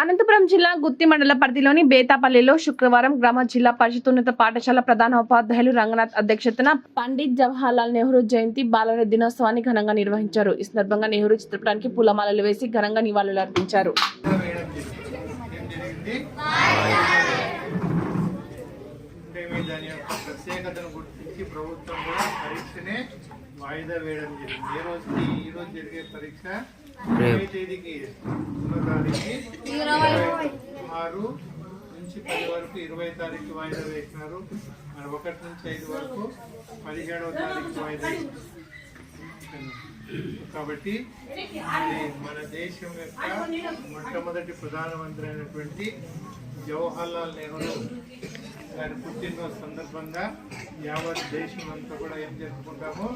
అనంతపురం జిల్లా గుత్తి మండల పరిధిలోని బేతాపల్లిలో శుక్రవారం గ్రామ జిల్లా పరిషతోన్నత పాఠశాల ప్రధాన ఉపాధ్యాయులు రంగనాథ్ అధ్యక్షతన పండిత్ జవహర్లాల్ నెహ్రూ జయంతి బాలల దినోత్సవాన్ని ఘనంగా నిర్వహించారు. ఈ సందర్భంగా నెహ్రూ చిత్రపటానికి పూలమాలలు వేసి ఘనంగా నివాళులర్పించారు. వాయిదా వేయడం జరిగింది. ఈ రోజు జరిగే పరీక్ష 20 తేదీకి 6 నుంచి 10 వరకు 20 తారీఖు వాయిదా వేసినారు. 1 నుంచి 5 వరకు 17వ తారీఖు వాయిదా. కాబట్టి మన దేశం యొక్క మొట్టమొదటి ప్రధానమంత్రి అయినటువంటి జవహర్లాల్ నెహ్రూ గారి పుట్టినరోజు సందర్భంగా యావత్ దేశం అంతా కూడా ఏం జరుపుకుంటాము,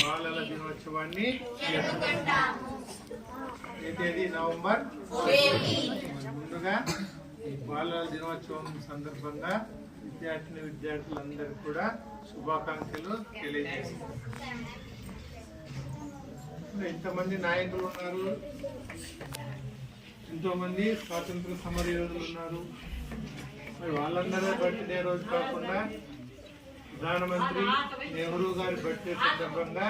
బాలల దినోత్సవాన్ని. తేదీ నవంబర్. ముందుగా ఈ బాలల దినోత్సవం సందర్భంగా విద్యార్థులందరికీ కూడా శుభాకాంక్షలు తెలియజేస్తారు. ఇంతమంది నాయకులు ఉన్నారు, ఎంతో మంది స్వాతంత్ర సమర యోధులు ఉన్నారు. మరి వాళ్ళందరూ బర్త్డే రోజు కాకుండా ప్రధానమంత్రి నెహ్రూ గారి బర్త్డే సందర్భంగా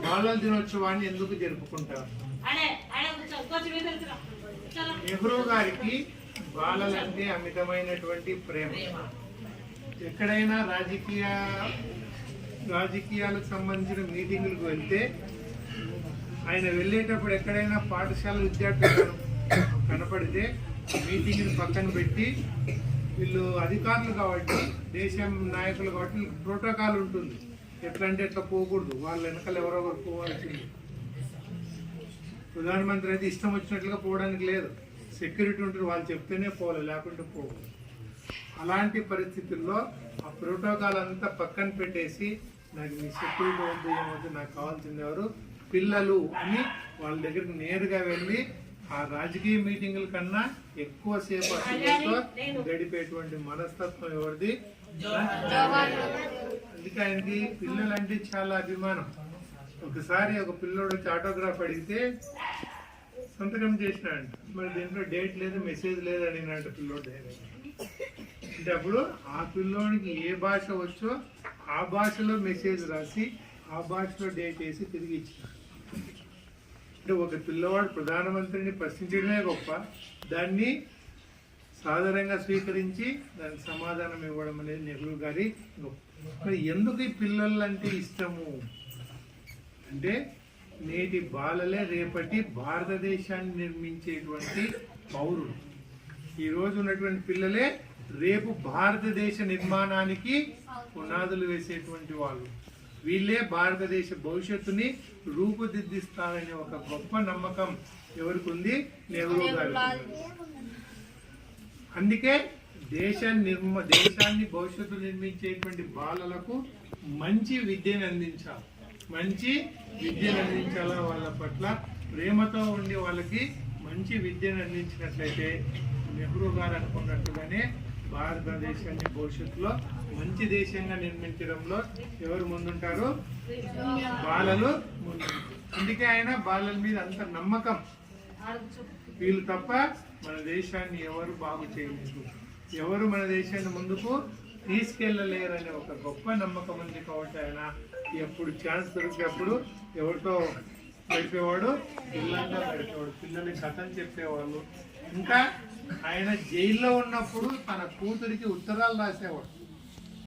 బాలల దినోత్సవాన్ని ఎందుకు జరుపుకుంటారు? నెహ్రూ గారికి బాలలంటే అమితమైనటువంటి ప్రేమ. ఎక్కడైనా రాజకీయాలకు సంబంధించిన మీటింగులకు వెళ్తే ఆయన వెళ్ళేటప్పుడు ఎక్కడైనా పాఠశాల విద్యార్థులు కనపడితే మీటింగ్ని పక్కన పెట్టి, వీళ్ళు అధికారులు కాబట్టి, దేశం నాయకులు కాబట్టి ప్రోటోకాల్ ఉంటుంది. ఎట్లా అంటే ఎట్లా పోకూడదు, వాళ్ళ వెనకాల ఎవరో ఒకరు పోవాల్సింది. ప్రధానమంత్రి అయితే ఇష్టం వచ్చినట్లుగా పోవడానికి లేదు, సెక్యూరిటీ ఉంటుంది, వాళ్ళు చెప్తేనే పోవాలి, లేకుంటే పోకూడదు. అలాంటి పరిస్థితుల్లో ఆ ప్రోటోకాల్ అంతా పక్కన పెట్టేసి, నాకు మీ సెక్యూరిటీ వద్దు, ఏమవుతుంది, నాకు కావాల్సింది ఎవరు, పిల్లలు అని వాళ్ళ దగ్గరికి నేరుగా వెళ్ళి ఆ రాజకీయ మీటింగుల కన్నా ఎక్కువసేపు అసలుతో గడిపేటువంటి మనస్తత్వం ఎవరిది? అందుకే ఆయనకి పిల్లలంటే చాలా అభిమానం. ఒకసారి ఒక పిల్లోడు వచ్చి ఆటోగ్రాఫ్ అడిగితే సంతకం చేసినాడు. మరి దీంట్లో డేట్ లేదు, మెసేజ్ లేదు అడిగినట్టు పిల్లోడు. అంటే అప్పుడు ఆ పిల్లోడికి ఏ భాష వచ్చో ఆ భాషలో మెసేజ్ రాసి ఆ భాషలో డేట్ వేసి తిరిగి ఇచ్చినాడు. అంటే ఒక పిల్లవాడు ప్రధానమంత్రిని ప్రశ్నించడమే గొప్ప, దాన్ని సాధారణంగా స్వీకరించి దానికి సమాధానం ఇవ్వడం అనేది నెహ్రూ గారి గొప్ప. మరి ఎందుకు ఈ పిల్లలంటే ఇష్టము అంటే, నేటి బాలలే రేపటి భారతదేశాన్ని నిర్మించేటువంటి పౌరులు. ఈరోజు ఉన్నటువంటి పిల్లలే రేపు భారతదేశ నిర్మాణానికి పునాదులు వేసేటువంటి వాళ్ళు. వీళ్ళే భారతదేశ భవిష్యత్తుని రూపుదిద్దిస్తారనే ఒక గొప్ప నమ్మకం ఎవరికి ఉంది? నెహ్రూ గారు. అందుకే దేశాన్ని భవిష్యత్తు నిర్మించేటువంటి బాలలకు మంచి విద్యను అందించాలి. వాళ్ళ పట్ల ప్రేమతో ఉండి వాళ్ళకి మంచి విద్యను అందించినట్లయితే నెహ్రూ గారు అనుకున్నట్టుగానే భారతదేశాన్ని భవిష్యత్తులో మంచి దేశంగా నిర్మించడంలో ఎవరు ముందుంటారు? బాలలు ముందు. అందుకే ఆయన బాలల మీద అంత నమ్మకం. వీళ్ళు తప్ప మన దేశాన్ని ఎవరు బాగు చేయలేదు, ఎవరు మన దేశాన్ని ముందుకు తీసుకెళ్ళలేరనే ఒక గొప్ప నమ్మకం ఉంది. కాబట్టి ఆయన ఎప్పుడు ఛాన్స్ దొరికినప్పుడు ఎవరితో గడిపేవాడు? పిల్లలతో గడిపేవాడు, పిల్లలకి కథం చెప్పేవాళ్ళు. ఇంకా ఆయన జైల్లో ఉన్నప్పుడు తన కూతురికి ఉత్తరాలు రాసేవాడు.